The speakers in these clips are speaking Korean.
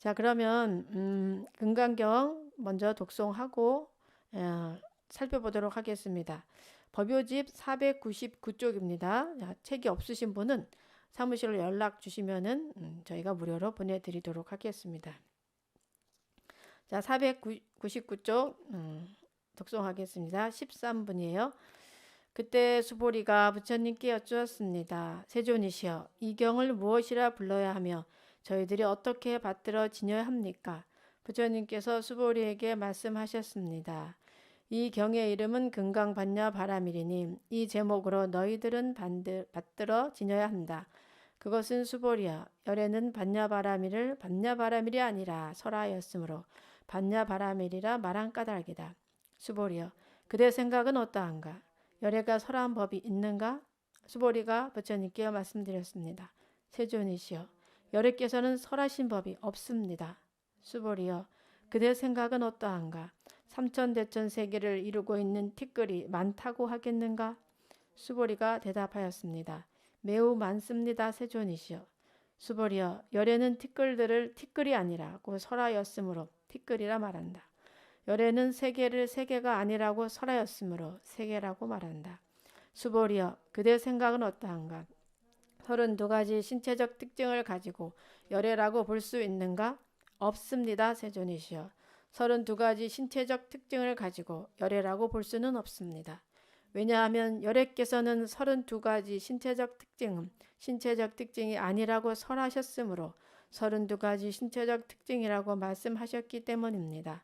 자, 그러면 금강경 먼저 독송하고 살펴보도록 하겠습니다. 법요집 499쪽입니다. 자, 책이 없으신 분은 사무실로 연락 주시면은 저희가 무료로 보내드리도록 하겠습니다. 자, 499쪽 독송하겠습니다. 13분이에요. 그때 수보리가 부처님께 여쭈었습니다. 세존이시여, 이 경을 무엇이라 불러야 하며 저희들이 어떻게 받들어 지녀야 합니까? 부처님께서 수보리에게 말씀하셨습니다. 이 경의 이름은 금강반야바라밀이니 이 제목으로 너희들은 받들어 지녀야 한다. 그것은 수보리야, 열에는 반야바라밀을 반야바라밀이 아니라 설하였으므로 반야바라밀이라 말한 까닭이다. 수보리여, 그대 생각은 어떠한가? 열애가 설한 법이 있는가? 수보리가 부처님께 말씀드렸습니다. 세존이시여, 열애께서는 설하신 법이 없습니다. 수보리여, 그대 생각은 어떠한가? 삼천대천 세계를 이루고 있는 티끌이 많다고 하겠는가? 수보리가 대답하였습니다. 매우 많습니다. 세존이시여. 수보리여, 열애는 티끌들을 티끌이 아니라고 설하였으므로 티끌이라 말한다. 열애는 세계를 세계가 아니라고 설하였으므로 세계라고 말한다. 수보리여, 그대 생각은 어떠한가? 32가지 신체적 특징을 가지고 열애라고 볼 수 있는가? 없습니다. 세존이시여. 32가지 신체적 특징을 가지고 열애라고 볼 수는 없습니다. 왜냐하면 열애께서는 32가지 신체적 특징이 아니라고 설하셨으므로 32가지 신체적 특징이라고 말씀하셨기 때문입니다.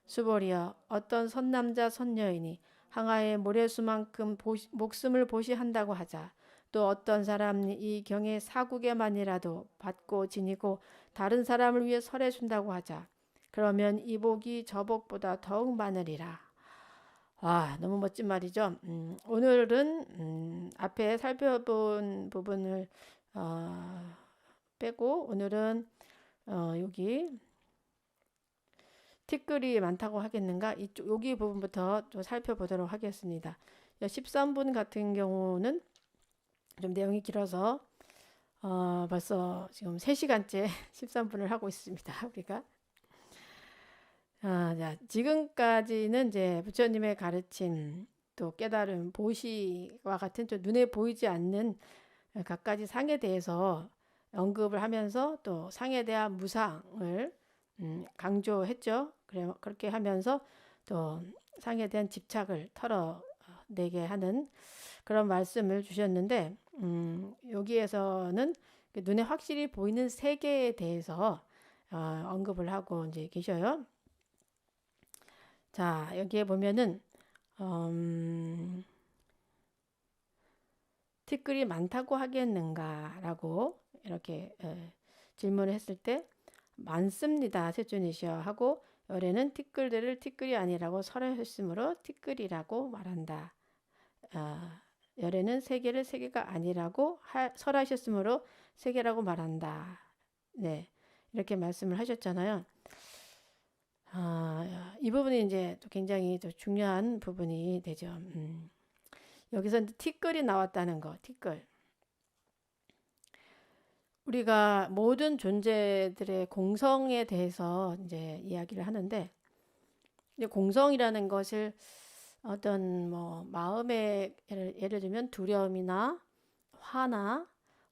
수보리여, 어떤 선남자 선여인이 항아의 모래수만큼 목숨을 보시한다고 하자. 또 어떤 사람이 이 경의 사국에만이라도 받고 지니고 다른 사람을 위해 설해준다고 하자. 그러면 이 복이 저 복보다 더욱 많으리라. 와, 너무 멋진 말이죠. 오늘은 앞에 살펴본 부분을 빼고 오늘은 여기 티끌이 많다고 하겠는가? 이쪽 여기 부분부터 좀 살펴보도록 하겠습니다. 13분 같은 경우는 좀 내용이 길어서 벌써 지금 3시간째 13분을 하고 있습니다. 우리가 자, 지금까지는 이제 부처님의 가르침 또 깨달음 보시와 같은 좀 눈에 보이지 않는 갖가지 상에 대해서 언급을 하면서 또 상에 대한 무상을 강조했죠. 그렇게 하면서 또 상에 대한 집착을 털어내게 하는 그런 말씀을 주셨는데 여기에서는 눈에 확실히 보이는 세계에 대해서 언급을 하고 이제 계셔요. 자, 여기에 보면은 티끌이 많다고 하겠는가라고 이렇게 질문을 했을 때 많습니다. 세존이시여 하고 열에는 티끌들을 티끌이 아니라고 설하였으므로 티끌이라고 말한다. 열에는 세계를 세계가 아니라고 설하셨으므로 세계라고 말한다. 네, 이렇게 말씀을 하셨잖아요. 이 부분이 이제 또 굉장히 또 중요한 부분이 되죠. 여기서 티끌이 나왔다는 거, 티끌. 우리가 모든 존재들의 공성에 대해서 이제 이야기를 하는데, 이제 공성이라는 것을 어떤 뭐 마음의 예를 들면 두려움이나 화나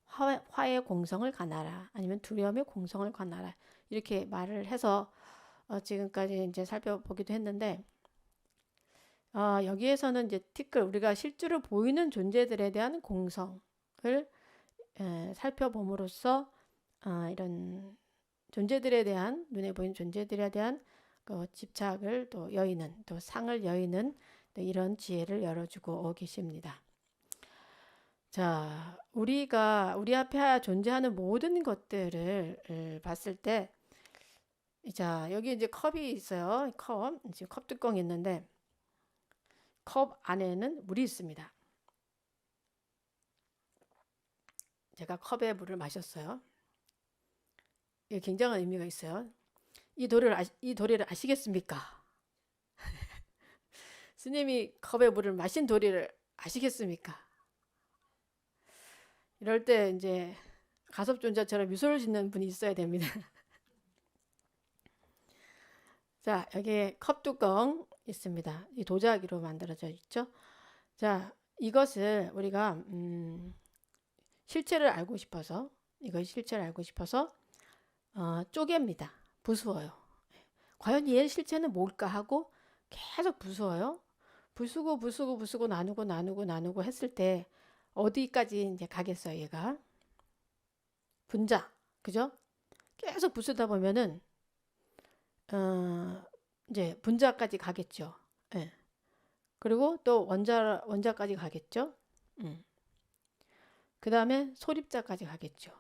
화의 공성을 가나라 아니면 두려움의 공성을 가나라 이렇게 말을 해서 지금까지 이제 살펴보기도 했는데 여기에서는 이제 티끌 우리가 실제로 보이는 존재들에 대한 공성을 살펴봄으로써 이런 존재들에 대한 눈에 보이는 존재들에 대한 그 집착을 또 여의는 또 상을 여의는 또 이런 지혜를 열어주고 계십니다. 자, 우리가 우리 앞에 존재하는 모든 것들을 봤을 때, 자, 여기 이제 컵이 있어요. 컵, 지금 컵 뚜껑이 있는데, 컵 안에는 물이 있습니다. 제가 컵에 물을 마셨어요. 이게 굉장한 의미가 있어요. 이 도리를 아시겠습니까? 스님이 컵에 물을 마신 도리를 아시겠습니까? 이럴 때 이제 가섭존자처럼 미소를 짓는 분이 있어야 됩니다. 자, 여기에 컵 뚜껑 있습니다. 이 도자기로 만들어져 있죠. 자, 이것을 우리가 실체를 알고 싶어서 이거 실체를 알고 싶어서 쪼갭니다. 부수어요. 과연 얘의 실체는 뭘까 하고 계속 부수어요. 부수고 나누고 했을 때 어디까지 이제 가겠어요, 얘가? 분자. 그죠? 계속 부수다 보면은 어, 이제 분자까지 가겠죠. 예. 그리고 또 원자까지 가겠죠. 음. 그 다음에 소립자까지 가겠죠.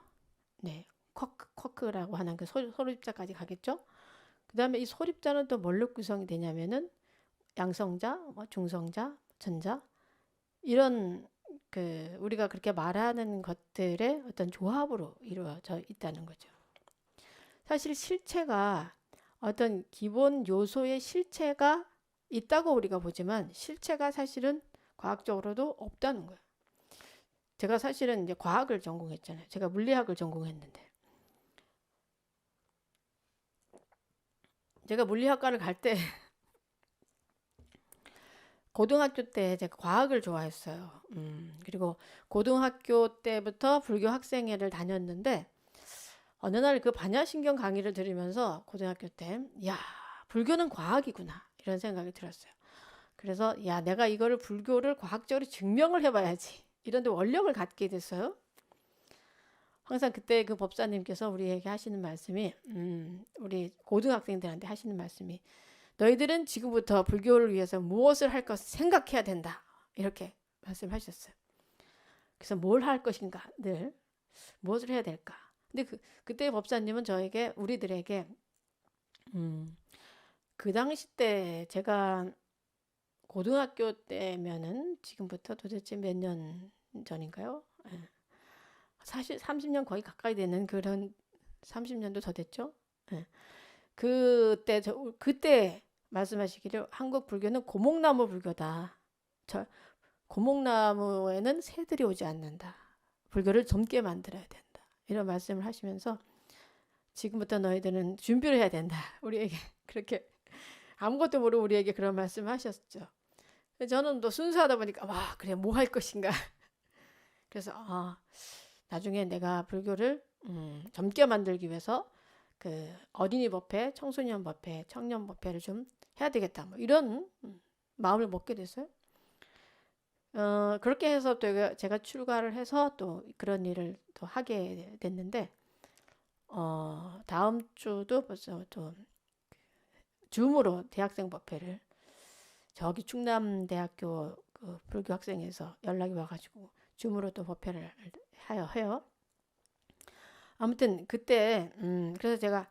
네. 쿼크라고 하는 그 소립자까지 가겠죠. 그 다음에 이 소립자는 또 뭘로 구성이 되냐면은 양성자, 뭐 중성자, 전자 이런 그 우리가 그렇게 말하는 것들의 어떤 조합으로 이루어져 있다는 거죠. 사실 실체가 어떤 기본 요소의 실체가 있다고 우리가 보지만 실체가 사실은 과학적으로도 없다는 거예요. 제가 사실은 이제 과학을 전공했잖아요. 제가 물리학을 전공했는데 제가 물리학과를 갈 때 고등학교 때 제가 과학을 좋아했어요. 그리고 고등학교 때부터 불교 학생회를 다녔는데 어느 날 그 반야신경 강의를 들으면서 고등학교 때, 야, 불교는 과학이구나. 이런 생각이 들었어요. 그래서, 야, 내가 이거를 불교를 과학적으로 증명을 해봐야지. 이런 데 원력을 갖게 됐어요. 항상 그때 그 법사님께서 우리에게 하시는 말씀이, 우리 고등학생들한테 하시는 말씀이, 너희들은 지금부터 불교를 위해서 무엇을 할 것을 생각해야 된다. 이렇게 말씀하셨어요. 그래서 뭘 할 것인가, 늘 무엇을 해야 될까. 근데 그때 법사님은 저에게 우리들에게 그 당시 때 제가 고등학교 때면은 지금부터 도대체 몇 년 전인가요? 예. 사실 30년 거의 가까이 되는 그런 30년도 더 됐죠. 예. 그때 말씀하시기를 한국 불교는 고목나무 불교다. 저 고목나무에는 새들이 오지 않는다. 불교를 젊게 만들어야 된다. 이런 말씀을 하시면서 지금부터 너희들은 준비를 해야 된다. 우리에게 그렇게 아무것도 모르고 우리에게 그런 말씀하셨죠. 저는 또 순수하다 보니까 와 그래 뭐 할 것인가. 그래서 나중에 내가 불교를 젊게 만들기 위해서 그 어린이 법회, 청소년 법회, 청년 법회를 좀 해야 되겠다. 뭐 이런 마음을 먹게 됐어요. 그렇게 해서 또 제가 출가를 해서 또 그런 일을 또 하게 됐는데 다음 주도 벌써 또 줌으로 대학생 법회를 저기 충남대학교 그 불교 학생에서 연락이 와가지고 줌으로 또 법회를 해요. 아무튼 그때 그래서 제가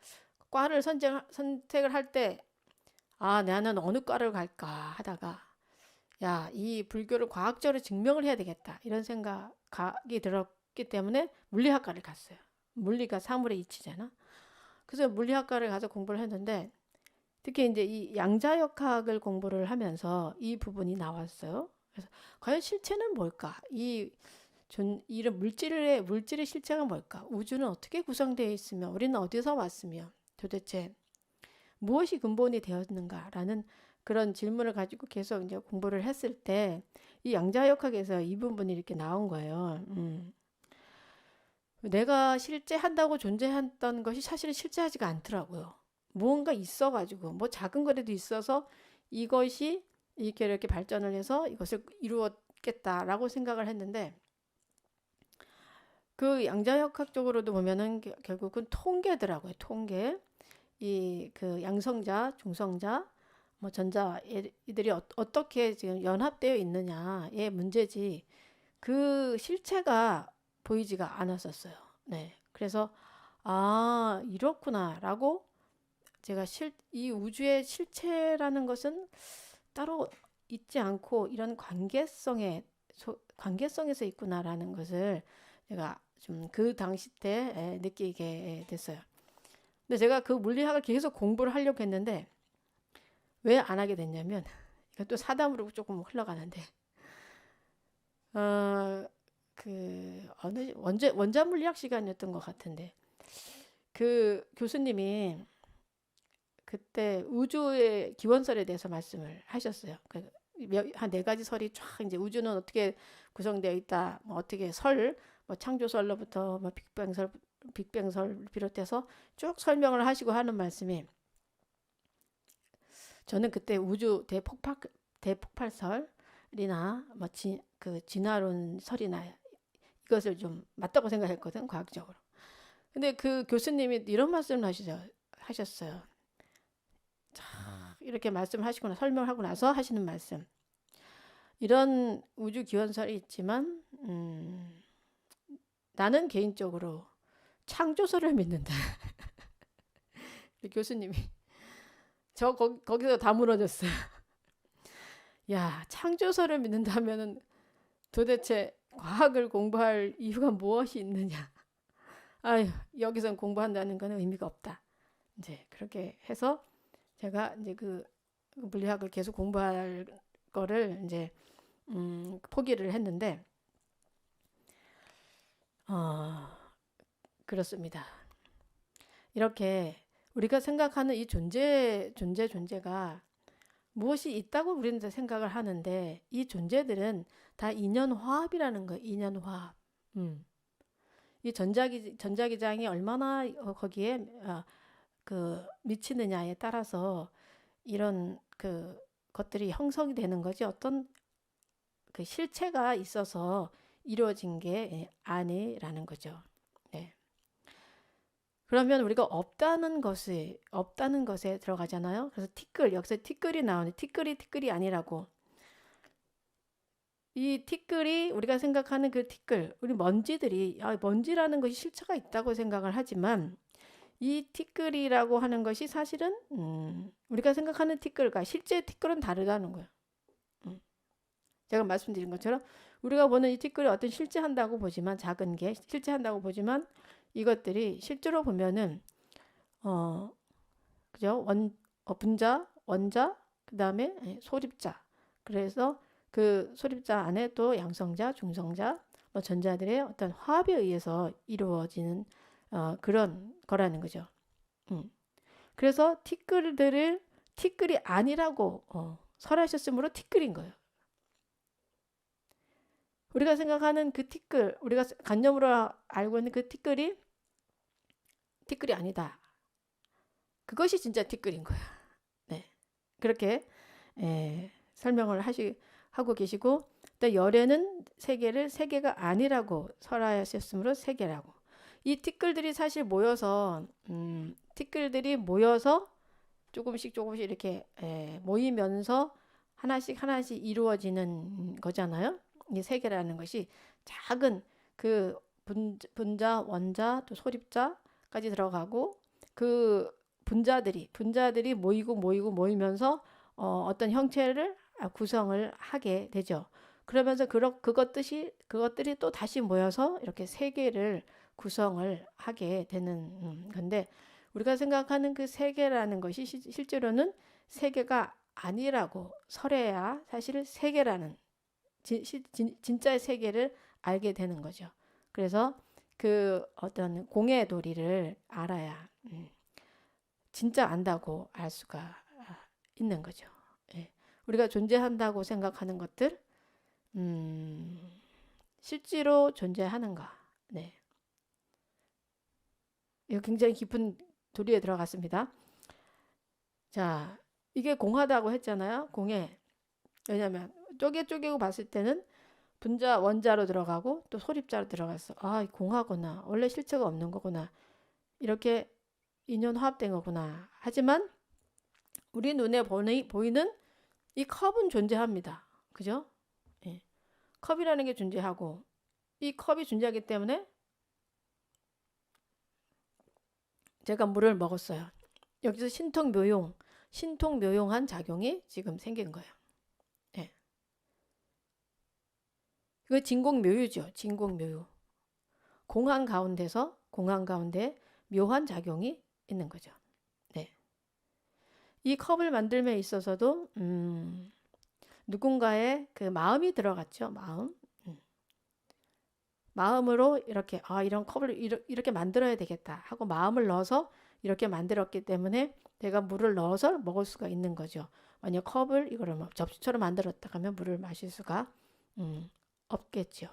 과를 선택을 할 때 나는 어느 과를 갈까 하다가 야, 이 불교를 과학적으로 증명을 해야 되겠다 이런 생각이 들었기 때문에 물리학과를 갔어요. 물리가 사물의 이치잖아. 그래서 물리학과를 가서 공부를 했는데 특히 이제 이 양자역학을 공부를 하면서 이 부분이 나왔어요. 그래서 과연 실체는 뭘까? 이런 물질의 실체가 뭘까? 우주는 어떻게 구성되어 있으며 우리는 어디서 왔으며 도대체 무엇이 근본이 되었는가라는 그런 질문을 가지고 계속 이제 공부를 했을 때 이 양자역학에서 이 부분이 이렇게 나온 거예요. 내가 실제한다고 존재했던 것이 사실은 실제하지가 않더라고요. 무언가 있어가지고 뭐 작은 거라도 있어서 이것이 이렇게 발전을 해서 이것을 이루었겠다라고 생각을 했는데 그 양자역학적으로도 보면은 결국은 통계더라고요. 통계. 이 그 양성자, 중성자, 뭐 전자 이들이 어떻게 지금 연합되어 있느냐의 문제지 그 실체가 보이지가 않았었어요. 네. 그래서 이렇구나라고 제가 이 우주의 실체라는 것은 따로 있지 않고 이런 관계성에서 있구나라는 것을 제가 좀 그 당시 때 느끼게 됐어요. 근데 제가 그 물리학을 계속 공부를 하려고 했는데 왜 안 하게 됐냐면 이것도 사담으로 조금 흘러가는데 그 어느 원자 물리학 시간이었던 것 같은데 그 교수님이 그때 우주의 기원설에 대해서 말씀을 하셨어요. 한 네 가지 설이 쫙 이제 우주는 어떻게 구성되어 있다, 뭐 어떻게 뭐 창조설로부터 뭐 빅뱅설 비롯해서 쭉 설명을 하시고 하는 말씀이, 저는 그때 우주 대폭발설이나 뭐 그 진화론설이나 이것을 좀 맞다고 생각했거든, 과학적으로. 근데 그 교수님이 이런 말씀을 하셨어요. 이렇게 말씀하시거나 설명하고 나서 하시는 말씀. 이런 우주 기원설이 있지만 나는 개인적으로 창조설을 믿는다. 교수님이 거기서 다 무너졌어요. 야, 창조설을 믿는다면은 도대체 과학을 공부할 이유가 무엇이 있느냐? 아유, 여기선 공부한다는 거는 의미가 없다. 이제 그렇게 해서 제가 이제 그 물리학을 계속 공부할 거를 이제 포기를 했는데, 그렇습니다. 이렇게 우리가 생각하는 이 존재가 무엇이 있다고 우리는 생각을 하는데, 이 존재들은 다 인연화합이라는 거예요. 인연화합. 이 전자기장이 얼마나 거기에 그 미치느냐에 따라서 이런 그 것들이 형성이 되는 거지, 어떤 그 실체가 있어서 이루어진 게 아니라는 거죠. 네. 그러면 우리가 없다는 것에 들어가잖아요. 그래서 여기서 티끌이 나오는데, 티끌이 아니라고. 이 티끌이 우리가 생각하는 그 티끌, 우리 먼지라는 것이 실체가 있다고 생각을 하지만, 이 티끌이라고 하는 것이 사실은 우리가 생각하는 티끌과 실제 티끌은 다르다는 거예요. 제가 말씀드린 것처럼 우리가 보는 이 티끌이 어떤 실체한다고 보지만, 작은 게 실체한다고 보지만, 이것들이 실제로 보면은 그죠? 분자, 원자, 그 다음에 소립자. 그래서 그 소립자 안에 또 양성자, 중성자, 뭐 전자들의 어떤 화합에 의해서 이루어지는 그런 거라는 거죠. 그래서 티끌이 아니라고 설하셨으므로 티끌인 거예요. 우리가 생각하는 그 티끌, 우리가 관념으로 알고 있는 그 티끌이 아니다. 그것이 진짜 티끌인 거야. 네, 그렇게 설명을 하고 계시고, 또 열애는 세계가 아니라고 설하셨으므로 세계라고. 이 티끌들이 사실 모여서 조금씩 이렇게 모이면서 하나씩 이루어지는 거잖아요. 이 세계라는 것이 작은 그 분자, 원자, 또 소립자까지 들어가고, 그 분자들이 모이면서 어떤 형체를 구성을 하게 되죠. 그러면서 그것들이 또 다시 모여서 이렇게 세계를 구성을 하게 되는 건데, 우리가 생각하는 그 세계라는 것이 실제로는 세계가 아니라고 설해야 사실 세계라는 진짜의 세계를 알게 되는 거죠. 그래서 그 어떤 공의 도리를 알아야 진짜 안다고 알 수가 있는 거죠. 예. 우리가 존재한다고 생각하는 것들, 실제로 존재하는가? 네. 이거 굉장히 깊은 도리에 들어갔습니다. 자, 이게 공하다고 했잖아요. 공해. 왜냐면 쪼개고 봤을 때는 분자, 원자로 들어가고 또 소립자로 들어갔어. 아, 공하구나. 원래 실체가 없는 거구나. 이렇게 인연 화합된 거구나. 하지만 우리 눈에 보이는 이 컵은 존재합니다. 그죠? 예. 컵이라는 게 존재하고, 이 컵이 존재하기 때문에 제가 물을 먹었어요. 여기서 신통묘용한 작용이 지금 생긴 거예요. 예. 그 진공묘유죠. 진공묘유. 공한 가운데 묘한 작용이 있는 거죠. 네. 이 컵을 만들면 있어서도 누군가의 그 마음이 들어갔죠. 마음으로 이렇게 이런 컵을 이렇게 만들어야 되겠다 하고 마음을 넣어서 이렇게 만들었기 때문에 내가 물을 넣어서 먹을 수가 있는 거죠. 만약 컵을 이거를 뭐 접시처럼 만들었다 하면 물을 마실 수가 없겠죠.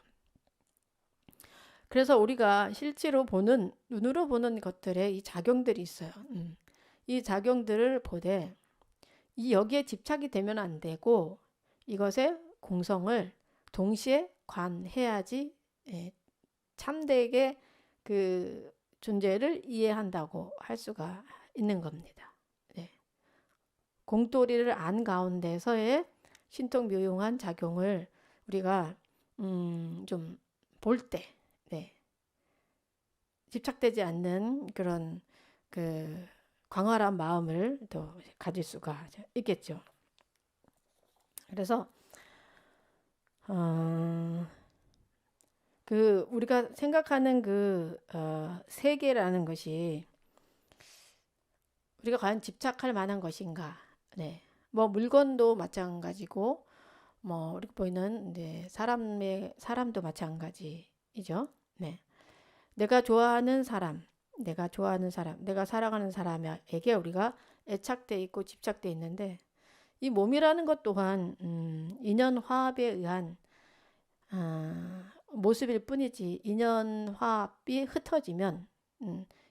그래서 우리가 실제로 보는 눈으로 보는 것들에 이 작용들이 있어요. 이 작용들을 보되 이 여기에 집착이 되면 안 되고 이것의 공성을 동시에 관해야지 참되게 그 존재를 이해한다고 할 수가 있는 겁니다. 네. 공돌이를 안 가운데서의 신통묘용한 작용을 우리가 좀 볼 때, 네. 집착되지 않는 그런 그 광활한 마음을 또 가질 수가 있겠죠. 그래서 그 우리가 생각하는 그 세계라는 것이 우리가 과연 집착할 만한 것인가? 네. 뭐 물건도 마찬가지고 뭐 우리 보이는 사람도 마찬가지이죠. 네. 내가 좋아하는 사람, 내가 사랑하는 사람에게 우리가 애착돼 있고 집착돼 있는데 이 몸이라는 것 또한 인연 화합에 의한 모습일 뿐이지 인연 화합이 흩어지면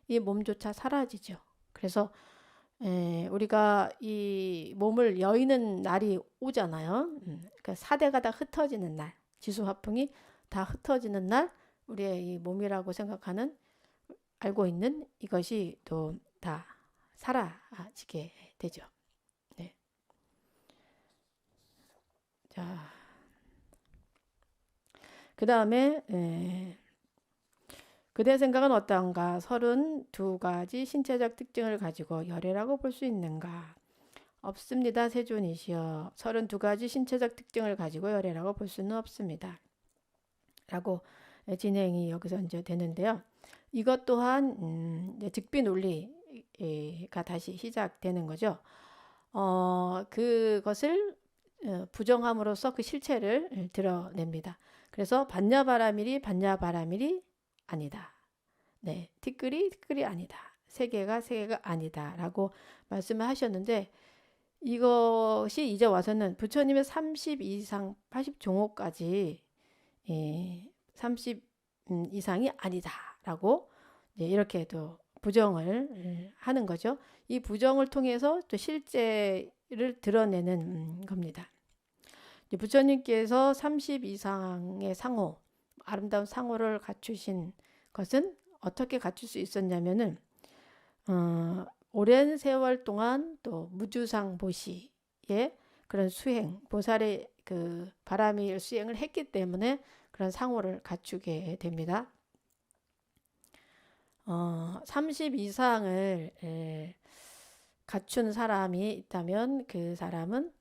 이 몸조차 사라지죠. 그래서 우리가 이 몸을 여의는 날이 오잖아요. 그러니까 사대가 다 흩어지는 날, 지수화풍이 다 흩어지는 날 우리의 이 몸이라고 생각하는 알고 있는 이것이 또 다 사라지게 되죠. 네. 자, 그 다음에 그대 생각은 어떠한가? 32가지 신체적 특징을 가지고 열애라고 볼 수 있는가? 없습니다. 세존이시여. 32가지 신체적 특징을 가지고 열애라고 볼 수는 없습니다. 라고 진행이 여기서 이제 되는데요. 이것 또한 즉비 논리가 다시 시작되는 거죠. 그것을 부정함으로써 그 실체를 드러냅니다. 그래서 반야바라밀이 아니다. 네, 티끌이 아니다. 세계가 아니다라고 말씀을 하셨는데 이것이 이제 와서는 부처님의 30 이상 80종호까지 30 이상이 아니다라고 이렇게 또 부정을 하는 거죠. 이 부정을 통해서 또 실제를 드러내는 겁니다. 부처님께서 30 이상의 상호, 아름다운 상호를 갖추신 것은 어떻게 갖출 수 있었냐면은 오랜 세월 동안 또 무주상보시의 그런 수행, 보살의 그 바람일 수행을 했기 때문에 그런 상호를 갖추게 됩니다. 30 이상을 갖춘 사람이 있다면 그 사람은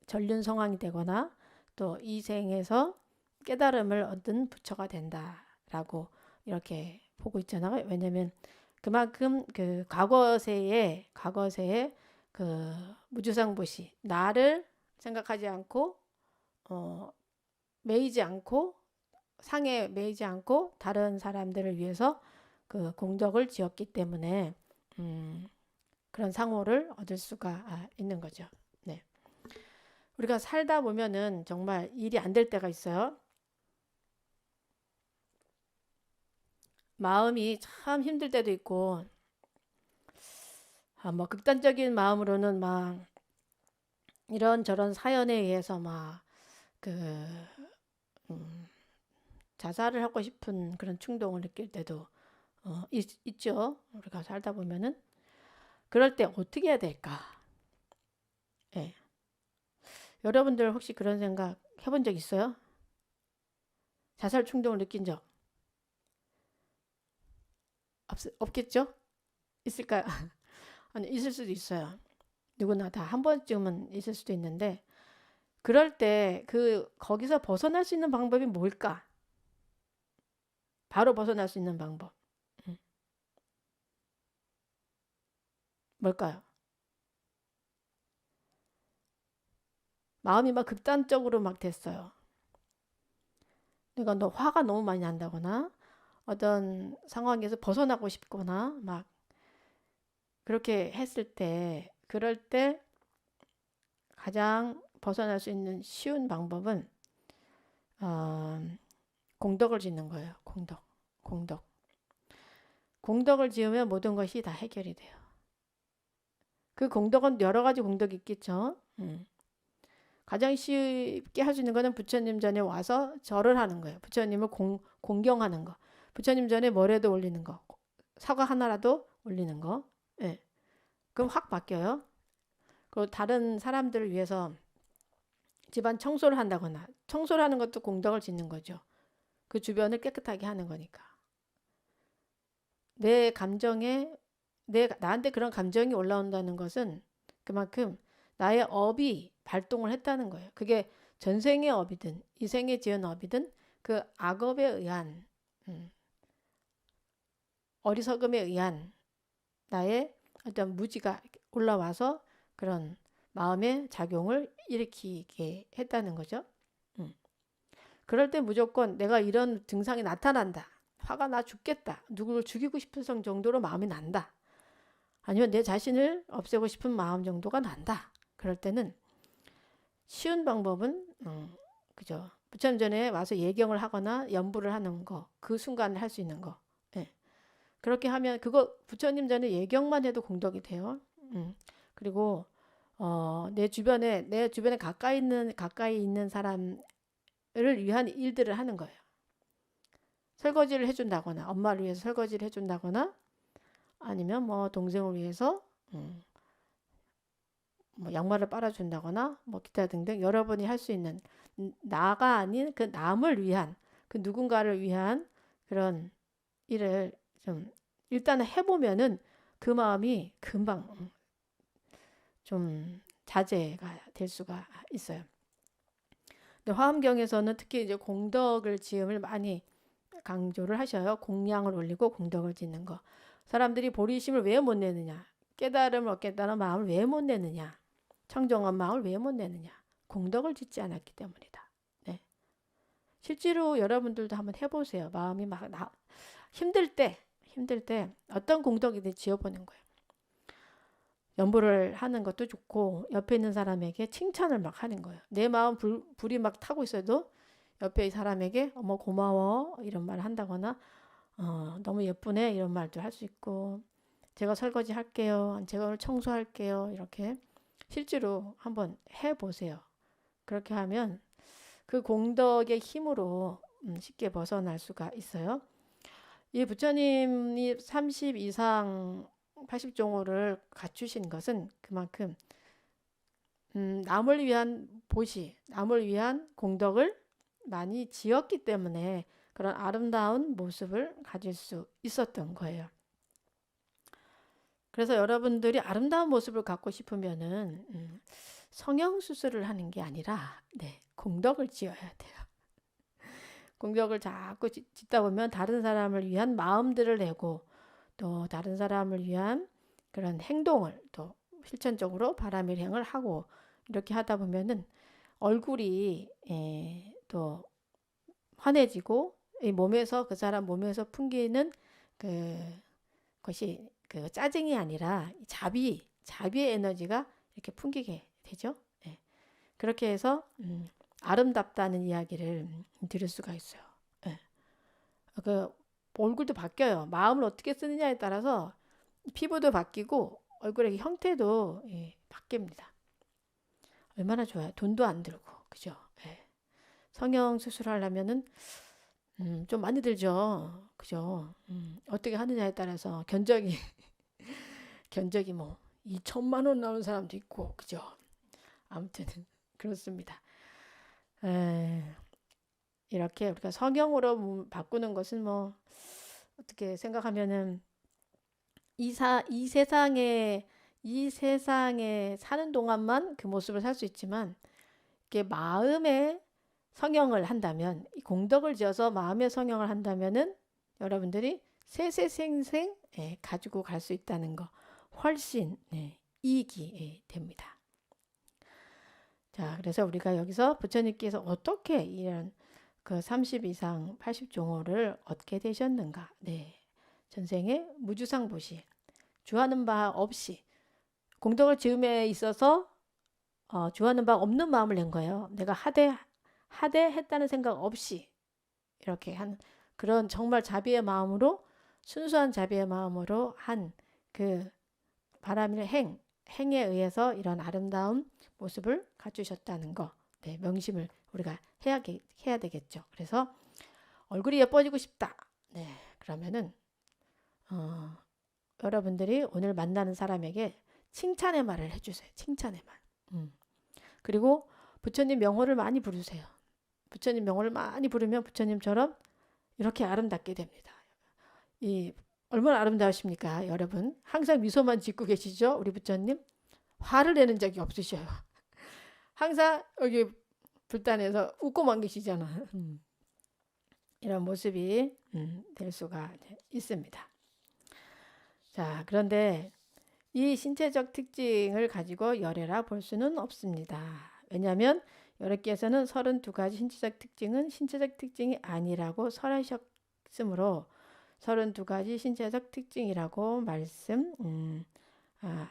전륜성왕이 되거나 또 이 생에서 깨달음을 얻은 부처가 된다라고 이렇게 보고 있잖아요. 왜냐하면 그만큼 그 과거세의 그 무주상보시 나를 생각하지 않고 매이지 않고 상에 매이지 않고 다른 사람들을 위해서 그 공덕을 지었기 때문에 그런 상호를 얻을 수가 있는 거죠. 네. 우리가 살다 보면은 정말 일이 안 될 때가 있어요. 마음이 참 힘들 때도 있고, 뭐 극단적인 마음으로는 막 이런저런 사연에 의해서 막 그 자살을 하고 싶은 그런 충동을 느낄 때도 있죠. 우리가 살다 보면은 그럴 때 어떻게 해야 될까? 예. 여러분들 혹시 그런 생각 해본 적 있어요? 자살 충동을 느낀 적 없겠죠? 있을까요? 아니, 있을 수도 있어요. 누구나 다 한 번쯤은 있을 수도 있는데 그럴 때 거기서 벗어날 수 있는 방법이 뭘까? 바로 벗어날 수 있는 방법. 뭘까요? 마음이 막 극단적으로 막 됐어요. 내가 화가 너무 많이 난다거나 어떤 상황에서 벗어나고 싶거나 막 그렇게 했을 때, 그럴 때 가장 벗어날 수 있는 쉬운 방법은 어, 공덕을 짓는 거예요. 공덕, 공덕. 공덕을 지으면 모든 것이 다 해결이 돼요. 그 공덕은 여러 가지 공덕이 있겠죠. 가장 쉽게 할 수 있는 거는 부처님 전에 와서 절을 하는 거예요. 부처님을 공경하는 거. 부처님 전에 뭐라도 올리는 거. 사과 하나라도 올리는 거. 예. 그럼 확 바뀌어요. 그리고 다른 사람들을 위해서 집안 청소를 한다거나, 청소를 하는 것도 공덕을 짓는 거죠. 그 주변을 깨끗하게 하는 거니까. 내 감정에, 나한테 그런 감정이 올라온다는 것은 그만큼 나의 업이 발동을 했다는 거예요. 그게 전생의 업이든 이생에 지은 업이든 그 악업에 의한 어리석음에 의한 나의 어떤 무지가 올라와서 그런 마음의 작용을 일으키게 했다는 거죠. 그럴 때 무조건 내가 이런 증상이 나타난다. 화가 나 죽겠다. 누구를 죽이고 싶은 정도로 마음이 난다. 아니면 내 자신을 없애고 싶은 마음 정도가 난다. 그럴 때는 쉬운 방법은 그죠. 부처님 전에 와서 예경을 하거나 연부를 하는 거, 그 순간에 할 수 있는 거. 예. 그렇게 하면 그거 부처님 전에 예경만 해도 공덕이 돼요. 그리고 내 주변에 가까이 있는 사람을 위한 일들을 하는 거예요. 설거지를 해준다거나 엄마를 위해서 설거지를 해준다거나 아니면 뭐 동생을 위해서 뭐 양말을 빨아준다거나 뭐 기타 등등 여러분이 할 수 있는 나가 아닌 그 남을 위한 그 누군가를 위한 그런 일을 좀 일단은 해보면은 그 마음이 금방 좀 자제가 될 수가 있어요. 근데 화엄경에서는 특히 이제 공덕을 지음을 많이 강조를 하셔요. 공양을 올리고 공덕을 짓는 거. 사람들이 보리심을 왜 못 내느냐? 깨달음을 얻겠다는 마음을 왜 못 내느냐? 청정한 마음을 왜 못 내느냐? 공덕을 짓지 않았기 때문이다. 네. 실제로 여러분들도 한번 해보세요. 마음이 막 힘들 때 어떤 공덕이든 지어보는 거예요. 연보를 하는 것도 좋고 옆에 있는 사람에게 칭찬을 막 하는 거예요. 내 마음 불이 막 타고 있어도 옆에 사람에게 어머 고마워 이런 말을 한다거나 너무 예쁘네 이런 말도 할 수 있고 제가 설거지 할게요. 제가 오늘 청소할게요. 이렇게 실제로 한번 해보세요. 그렇게 하면 그 공덕의 힘으로 쉽게 벗어날 수가 있어요. 이 부처님이 30 이상 80종호를 갖추신 것은 그만큼 남을 위한 보시, 남을 위한 공덕을 많이 지었기 때문에 그런 아름다운 모습을 가질 수 있었던 거예요. 그래서 여러분들이 아름다운 모습을 갖고 싶으면은 성형수술을 하는 게 아니라 공덕을 지어야 돼요. 공덕을 자꾸 짓다 보면 다른 사람을 위한 마음들을 내고 또 다른 사람을 위한 그런 행동을 또 실천적으로 바람일행을 하고 이렇게 하다 보면은 얼굴이 또 환해지고 그 사람 몸에서 풍기는 그것이 그 짜증이 아니라 자비의 에너지가 이렇게 풍기게 되죠. 예. 그렇게 해서 아름답다는 이야기를 들을 수가 있어요. 예. 그 얼굴도 바뀌어요. 마음을 어떻게 쓰느냐에 따라서 피부도 바뀌고 얼굴의 형태도 바뀝니다. 얼마나 좋아요. 돈도 안 들고 그죠? 예. 성형 수술하려면은 좀 많이 들죠. 그죠? 어떻게 하느냐에 따라서 견적이 뭐 2천만 원 나오는 사람도 있고 그죠? 아무튼 그렇습니다. 이렇게 우리가 성형으로 바꾸는 것은 뭐 어떻게 생각하면은 이 세상에 사는 동안만 그 모습을 살 수 있지만 이게 마음의 성형을 한다면 공덕을 지어서 마음의 성형을 한다면은 여러분들이 세세생생 가지고 갈 수 있다는 거 훨씬 이익이 됩니다. 자, 그래서 우리가 여기서 부처님께서 어떻게 이런 그 30 이상 80종호를 얻게 되셨는가? 네. 전생에 무주상 보시. 주하는 바 없이 공덕을 지음에 있어서 주하는 바 없는 마음을 낸 거예요. 내가 하되 했다는 생각 없이 이렇게 한 그런 정말 자비의 마음으로 순수한 자비의 마음으로 한 그 바람일 행에 의해서 이런 아름다운 모습을 갖추셨다는 거. 네, 명심을 우리가 해야 되겠죠. 그래서 얼굴이 예뻐지고 싶다. 네, 그러면은 여러분들이 오늘 만나는 사람에게 칭찬의 말을 해주세요. 칭찬의 말. 그리고 부처님 명호를 많이 부르세요. 부처님 명호를 많이 부르면 부처님처럼 이렇게 아름답게 됩니다. 이 얼마나 아름다우십니까, 여러분? 항상 미소만 짓고 계시죠, 우리 부처님? 화를 내는 적이 없으셔요. 항상 여기 불단에서 웃고만 계시잖아. 이런 모습이 될 수가 있습니다. 자, 그런데 이 신체적 특징을 가지고 열애라 볼 수는 없습니다. 왜냐하면 여러께서는 32가지 신체적 특징은 신체적 특징이 아니라고 설하셨으므로 32가지 신체적 특징이라고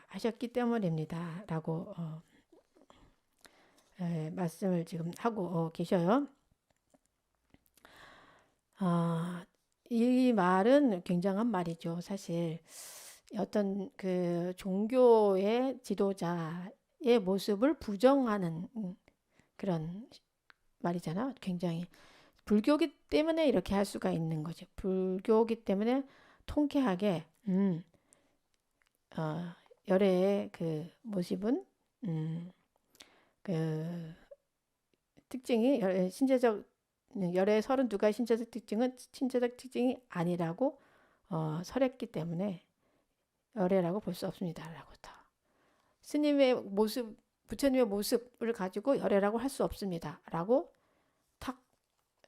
하셨기 때문입니다. 라고 말씀을 지금 하고 계셔요. 이 말은 굉장한 말이죠. 사실 어떤 그 종교의 지도자의 모습을 부정하는 그런 말이잖아. 굉장히 불교기 때문에 이렇게 할 수가 있는 거죠. 불교기 때문에 통쾌하게 열애의 그 모습은 그 특징이 신체적 열애의 32가지 신체적 특징은 신체적 특징이 아니라고 설했기 때문에 열애라고 볼 수 없습니다. 라고 다. 스님의 모습, 부처님의 모습을 가지고 열애라고 할 수 없습니다. 라고 탁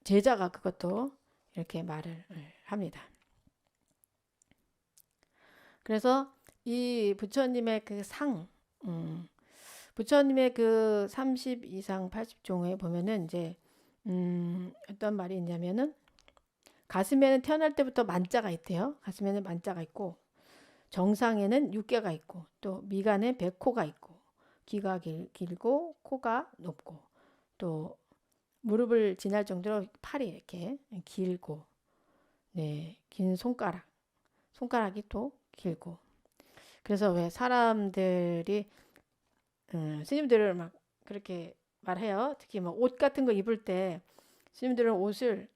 제자가 그것도 이렇게 말을 합니다. 그래서 이 부처님의 그 부처님의 그 30 이상 80종에 보면은 이제 어떤 말이 있냐면은 가슴에는 태어날 때부터 만자가 있대요. 가슴에는 만자가 있고 정상에는 육개가 있고 또 미간에 백호가 있고 귀가 길고 코가 높고 또 무릎을 지날 정도로 팔이 이렇게 길고 네, 긴 손가락이 또 길고 그래서 왜 사람들이 스님들을 막 그렇게 말해요. 특히 뭐 옷 같은 거 입을 때 스님들은 옷을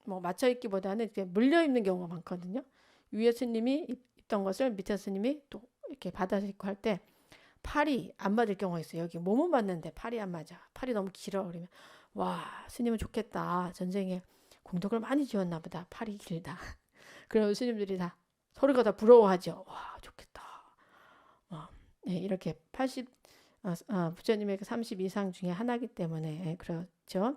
뭐 맞춰 입기보다는 이렇게 물려 입는 경우가 많거든요. 위에 스님이 입던 것을 밑에 스님이 또 이렇게 받아서 입고 할 때 팔이 안 맞을 경우가 있어요. 여기 몸은 맞는데 팔이 안 맞아. 팔이 너무 길어. 그러면 와, 스님은 좋겠다. 전생에 공덕을 많이 지었나 보다. 팔이 길다. 그러면 스님들이 다 서로가 다 부러워하죠. 와, 좋겠다. 네, 이렇게 80 부처님의 30 이상 중에 하나이기 때문에 그렇죠.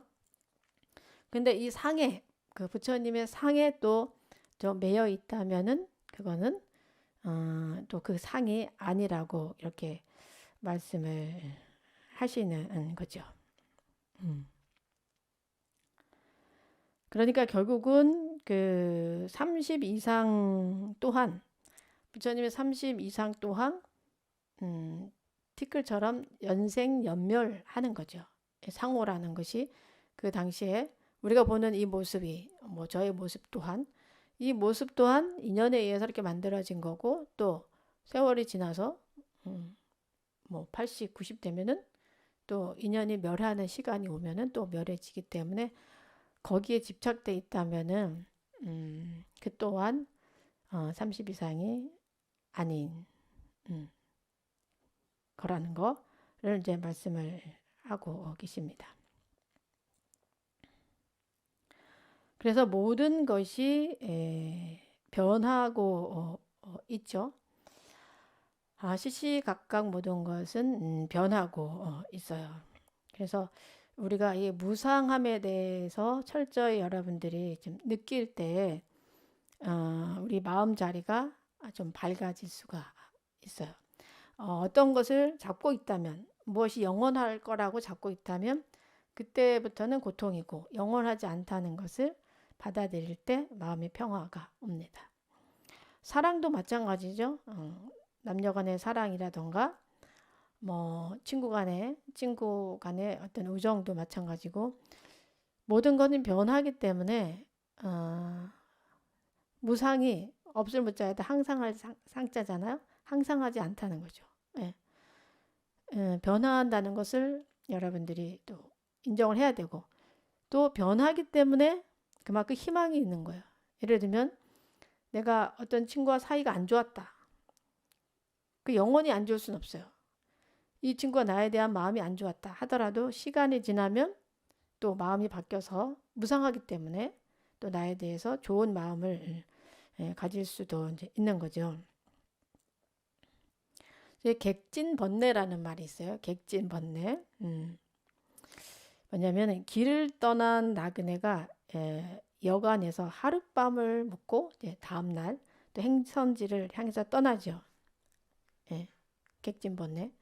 근데 이 상에 그 부처님의 상에 또 좀 매여 있다면은 그거는 또 그 상이 아니라고 이렇게 말씀을 하시는 거죠. 그러니까 결국은 그 30 이상 또한 부처님의 30 이상 또한 티끌처럼 연생연멸하는 거죠. 상호라는 것이 그 당시에 우리가 보는 이 모습이 뭐 저의 모습 또한 이 모습 또한 인연에 의해서 이렇게 만들어진 거고 또 세월이 지나서 뭐 80, 90 되면은 또 인연이 멸하는 시간이 오면은 또 멸해지기 때문에 거기에 집착돼 있다면은 그 또한 30 이상이 아닌 거라는 거를 이제 말씀을 하고 계십니다. 그래서 모든 것이 변하고 있죠. 시시각각 모든 것은 변하고 있어요. 그래서 우리가 이 무상함에 대해서 철저히 여러분들이 좀 느낄 때 우리 마음 자리가 좀 밝아질 수가 있어요. 어떤 것을 잡고 있다면 무엇이 영원할 거라고 잡고 있다면 그때부터는 고통이고 영원하지 않다는 것을 받아들일 때 마음의 평화가 옵니다. 사랑도 마찬가지죠. 남녀 간의 사랑이라던가 뭐 친구 간의 어떤 우정도 마찬가지고 모든 것은 변하기 때문에 무상이 없을 무자에다 항상할 상자잖아요. 항상하지 않다는 거죠. 예. 변화한다는 것을 여러분들이 또 인정을 해야 되고 또 변하기 때문에 그만큼 희망이 있는 거예요. 예를 들면 내가 어떤 친구와 사이가 안 좋았다. 그 영원히 안 좋을 수는 없어요. 이 친구가 나에 대한 마음이 안 좋았다 하더라도 시간이 지나면 또 마음이 바뀌어서 무상하기 때문에 또 나에 대해서 좋은 마음을 가질 수도 이제 있는 거죠. 객진번뇌라는 말이 있어요. 객진번뇌. 뭐냐면 길을 떠난 나그네가 여간에서 하룻밤을 묵고 다음날 또 행선지를 향해서 떠나죠. 예, 객진번뇌.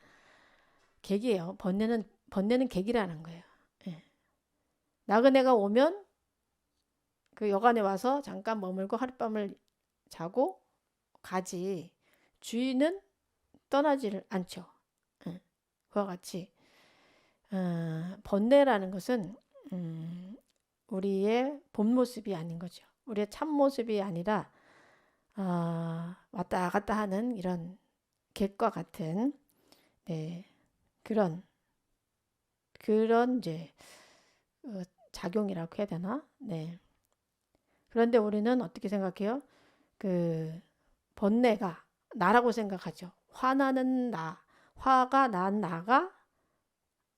객이에요. 번뇌는 객이라는 거예요. 예. 나그네가 오면 그 여간에 와서 잠깐 머물고 하룻밤을 자고 가지 주인은 떠나지를 않죠. 예. 그와 같이 번뇌라는 것은 우리의 본 모습이 아닌 거죠. 우리의 참 모습이 아니라 왔다 갔다 하는 이런 객과 같은 그런 이제 작용이라고 해야 되나? 네. 그런데 우리는 어떻게 생각해요? 그 번뇌가 나라고 생각하죠. 화나는 나, 화가 난 나가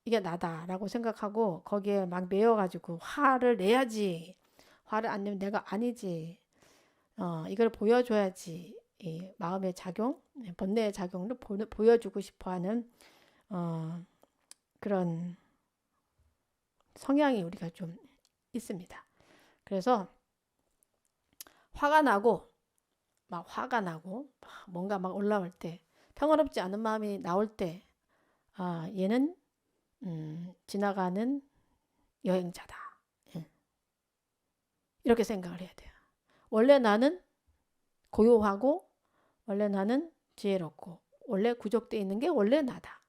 이게 나다라고 생각하고 거기에 막 매여가지고 화를 내야지. 화를 안 내면 내가 아니지. 이걸 보여줘야지. 이 마음의 작용, 번뇌의 작용을 보여주고 싶어하는 그런 성향이 우리가 좀 있습니다. 그래서 화가 나고 뭔가 막 올라올 때 평화롭지 않은 마음이 나올 때 얘는 지나가는 여행자다. 이렇게 생각을 해야 돼요. 원래 나는 고요하고 원래 나는 지혜롭고 원래 구족되어 있는 게 원래 나다.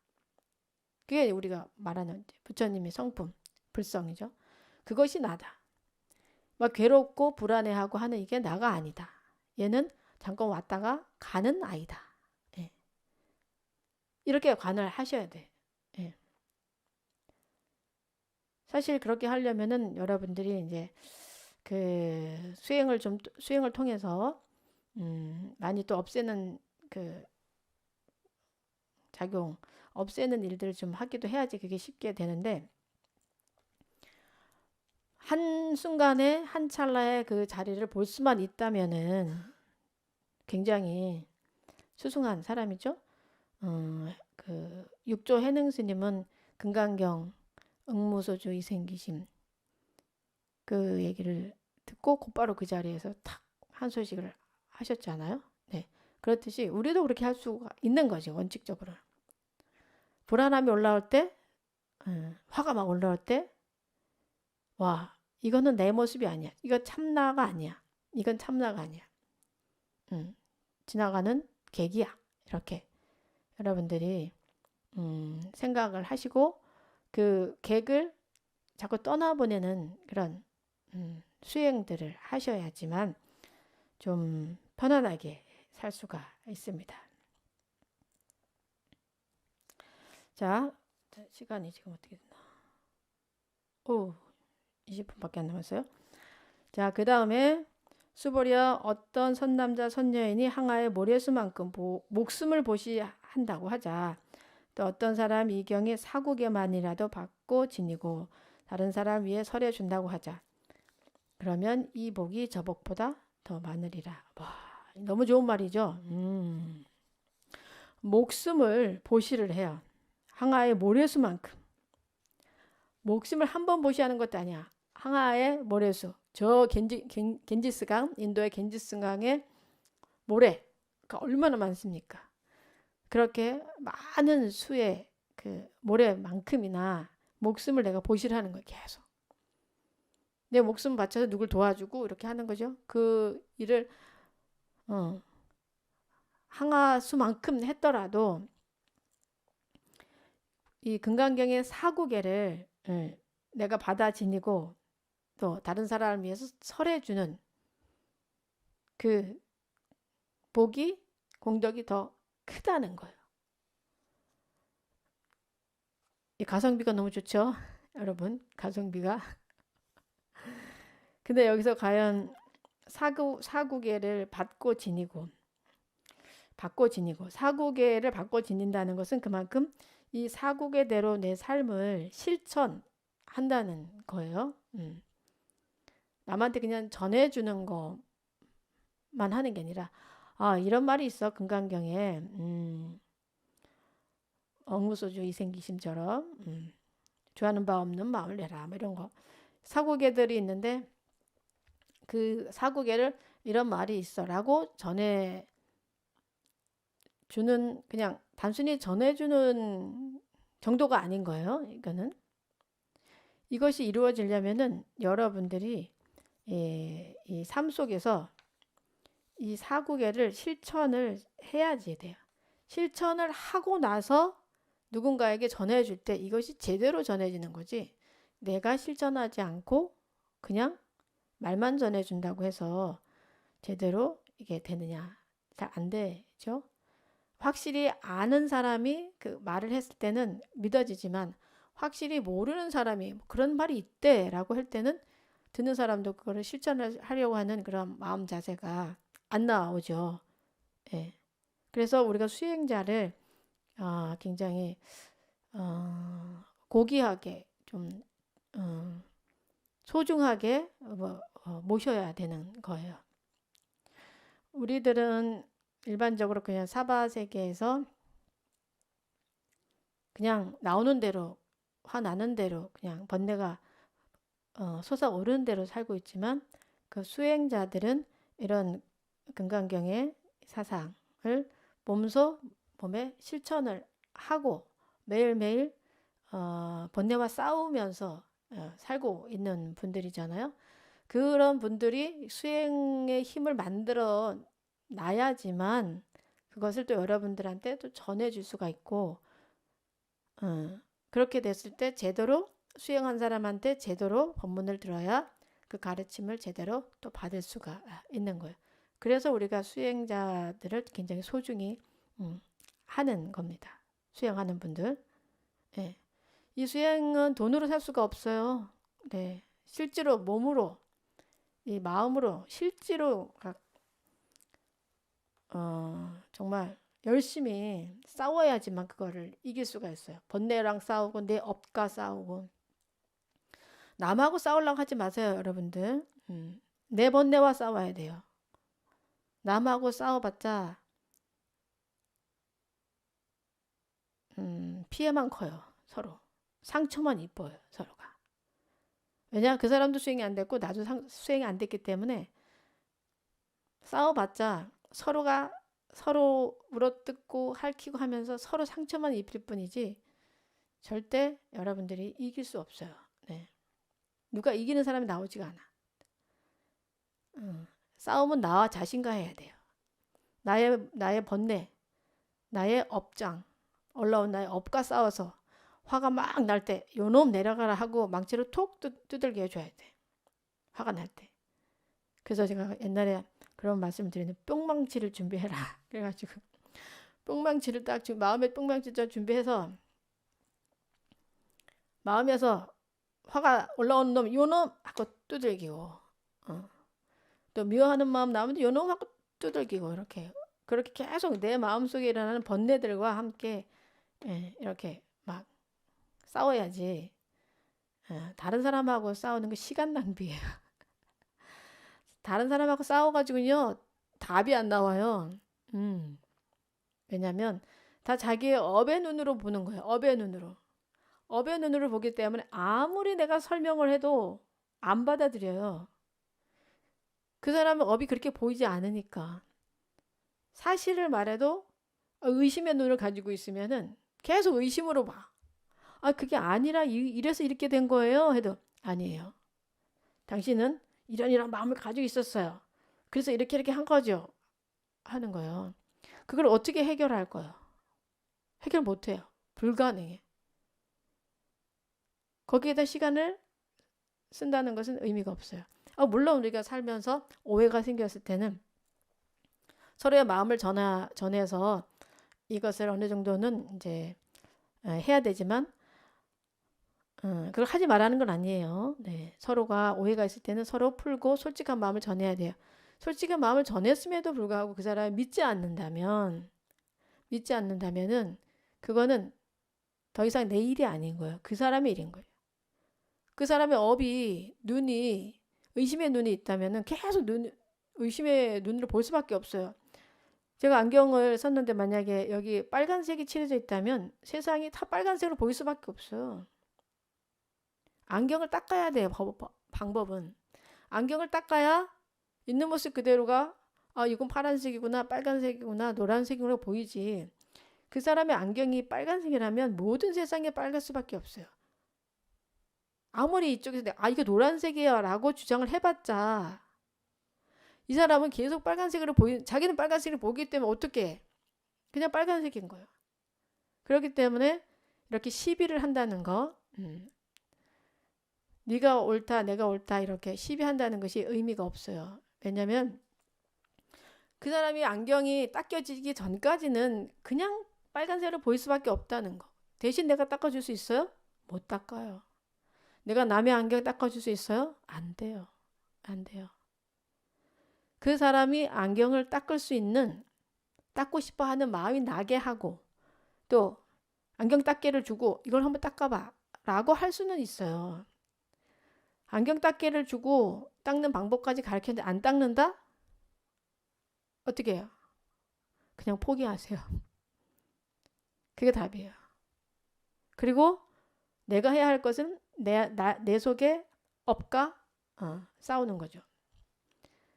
그게 우리가 말하는 부처님의 성품, 불성이죠. 그것이 나다. 막 괴롭고 불안해하고 하는 이게 나가 아니다. 얘는 잠깐 왔다가 가는 아이다. 예. 이렇게 관을 하셔야 돼. 예. 사실 그렇게 하려면은 여러분들이 이제 그 수행을 통해서 많이 또 없애는 그 작용, 없애는 일들을 좀 하기도 해야지 그게 쉽게 되는데 한 순간에 한 찰나에 그 자리를 볼 수만 있다면은 굉장히 수승한 사람이죠. 그 육조 해능 스님은 금강경 응무소주 이생기심 그 얘기를 듣고 곧바로 그 자리에서 탁 한 소식을 하셨잖아요. 네. 그렇듯이 우리도 그렇게 할 수가 있는 거죠. 원칙적으로. 불안함이 올라올 때, 화가 막 올라올 때, 와, 이거는 내 모습이 아니야. 이거 참나가 아니야. 이건 참나가 아니야. 지나가는 객이야. 이렇게 여러분들이 생각을 하시고 그 객을 자꾸 떠나보내는 그런 수행들을 하셔야지만 좀 편안하게 살 수가 있습니다. 자, 시간이 지금 어떻게 됐나? 오, 20분밖에 안 남았어요. 자, 그 다음에 수보리야 어떤 선남자 선여인이 항아의 모래수만큼 목숨을 보시한다고 하자. 또 어떤 사람 이 경에 사국에만이라도 받고 지니고 다른 사람 위에 설해준다고 하자. 그러면 이 복이 저 복보다 더 많으리라. 와, 너무 좋은 말이죠. 목숨을 보시를 해요. 항아의 모래수만큼. 목숨을 한 번 보시하는 것도 아니야. 항아의 모래수. 저 겐지스강, 인도의 겐지스강의 모래가 얼마나 많습니까? 그렇게 많은 수의 그 모래만큼이나 목숨을 내가 보실하는 거예요. 계속. 내 목숨 바쳐서 누굴 도와주고 이렇게 하는 거죠. 그 일을 어, 항아수만큼 했더라도 이 금강경의 사구계를 내가 받아 지니고 또 다른 사람을 위해서 설해주는 그 복이 공덕이 더 크다는 거예요. 이 가성비가 너무 좋죠, 여러분. 가성비가. 근데 여기서 과연 사구계를 받고 지니고 사구계를 받고 지닌다는 것은 그만큼 이 사구계대로 내 삶을 실천한다는 거예요. 남한테 그냥 전해주는 것만 하는 게 아니라 이런 말이 있어. 금강경에 억무소주 이생기심처럼 좋아하는 바 없는 마음을 내라 뭐 이런 거 사구계들이 있는데 그 사구계를 이런 말이 있어라고 전해주는 그냥 단순히 전해주는 정도가 아닌 거예요. 이것이 이루어지려면은 여러분들이 이 삶 속에서 이 사구계를 실천을 해야지 돼요. 실천을 하고 나서 누군가에게 전해줄 때 이것이 제대로 전해지는 거지. 내가 실천하지 않고 그냥 말만 전해준다고 해서 제대로 이게 되느냐? 잘 안 되죠. 확실히 아는 사람이 그 말을 했을 때는 믿어지지만 확실히 모르는 사람이 그런 말이 있대라고 할 때는 듣는 사람도 그거를 실천을 하려고 하는 그런 마음 자세가 안 나오죠. 예. 그래서 우리가 수행자를 굉장히 고귀하게 좀 소중하게 모셔야 되는 거예요. 우리들은 일반적으로 그냥 사바 세계에서 그냥 나오는 대로 화나는 대로 그냥 번뇌가 솟아오르는 대로 살고 있지만 그 수행자들은 이런 금강경의 사상을 몸에 실천을 하고 매일매일 번뇌와 싸우면서 살고 있는 분들이잖아요. 그런 분들이 수행의 힘을 만들어 놔야지만 그것을 또 여러분들한테 또 전해줄 수가 있고 그렇게 됐을 때 제대로 수행한 사람한테 제대로 법문을 들어야 그 가르침을 제대로 또 받을 수가 있는 거예요. 그래서 우리가 수행자들을 굉장히 소중히 하는 겁니다. 수행하는 분들. 네. 이 수행은 돈으로 살 수가 없어요. 네. 실제로 몸으로 이 마음으로 실제로 정말 열심히 싸워야지만 그거를 이길 수가 있어요. 번뇌랑 싸우고 내 업과 싸우고 남하고 싸우려고 하지 마세요, 여러분들. 내 번뇌와 싸워야 돼요. 남하고 싸워봤자 피해만 커요. 서로 상처만 입어요, 서로가. 왜냐 그 사람도 수행이 안 됐고 나도 수행이 안 됐기 때문에 싸워봤자 서로가 서로 물어뜯고 핥히고 하면서 서로 상처만 입힐 뿐이지 절대 여러분들이 이길 수 없어요. 네. 누가 이기는 사람이 나오지가 않아. 싸움은 나와 자신과 해야 돼요. 나의 번뇌, 나의 업장, 올라온 나의 업과 싸워서 화가 막 날 때 요놈 내려가라 하고 망치로 톡 두들겨 줘야 돼. 화가 날 때. 그래서 제가 옛날에 그런 말씀을 드리는 뿅망치를 준비해라. 그래가지고 뿅망치를 딱 지금 마음에 뿅망치를 준비해서 마음에서 화가 올라오는 놈 요놈 하고 두들기고 또 미워하는 마음 나오면 요놈 하고 두들기고 그렇게 계속 내 마음속에 일어나는 번뇌들과 함께 이렇게 막 싸워야지. 다른 사람하고 싸우는 거 시간 낭비예요. 다른 사람하고 싸워가지고요 답이 안 나와요. 왜냐면 다 자기의 업의 눈으로 보는 거예요. 업의 눈으로 보기 때문에 아무리 내가 설명을 해도 안 받아들여요. 그 사람은 업이 그렇게 보이지 않으니까. 사실을 말해도 의심의 눈을 가지고 있으면은 계속 의심으로 봐. 아, 그게 아니라 이래서 이렇게 된 거예요. 해도 아니에요. 당신은 이런 마음을 가지고 있었어요. 그래서 이렇게 한 거죠. 하는 거예요. 그걸 어떻게 해결할 거예요? 해결 못 해요. 불가능해. 거기에다 시간을 쓴다는 것은 의미가 없어요. 물론 우리가 살면서 오해가 생겼을 때는 서로의 마음을 전해서 이것을 어느 정도는 이제 해야 되지만 그걸 하지 말라는 건 아니에요. 네, 서로가 오해가 있을 때는 서로 풀고 솔직한 마음을 전해야 돼요. 솔직한 마음을 전했음에도 불구하고 그 사람이 믿지 않는다면은 그거는 더 이상 내 일이 아닌 거예요. 그 사람의 일인 거예요. 그 사람의 눈이 의심의 눈이 있다면은 계속 의심의 눈으로 볼 수밖에 없어요. 제가 안경을 썼는데 만약에 여기 빨간색이 칠해져 있다면 세상이 다 빨간색으로 보일 수밖에 없어요. 안경을 닦아야 돼요. 방법은. 안경을 닦아야 있는 모습 그대로가 이건 파란색이구나, 빨간색이구나, 노란색이구나 보이지. 그 사람의 안경이 빨간색이라면 모든 세상이 빨갈 수밖에 없어요. 아무리 이쪽에서 이거 노란색이야 라고 주장을 해봤자 이 사람은 계속 빨간색으로 자기는 빨간색을 보기 때문에 어떻게 해? 그냥 빨간색인 거예요. 그렇기 때문에 이렇게 시비를 한다는 거, 네가 옳다, 내가 옳다 이렇게 시비한다는 것이 의미가 없어요. 왜냐하면 그 사람이 안경이 닦여지기 전까지는 그냥 빨간색으로 보일 수밖에 없다는 거. 대신 내가 닦아줄 수 있어요? 못 닦아요. 내가 남의 안경 닦아줄 수 있어요? 안 돼요. 안 돼요. 그 사람이 안경을 닦고 싶어 하는 마음이 나게 하고 또 안경 닦개를 주고 이걸 한번 닦아봐 라고 할 수는 있어요. 안경 닦개를 주고 닦는 방법까지 가르쳤는데 안 닦는다? 어떻게 해요? 그냥 포기하세요. 그게 답이에요. 그리고 내가 해야 할 것은 내 속에 업과 싸우는 거죠.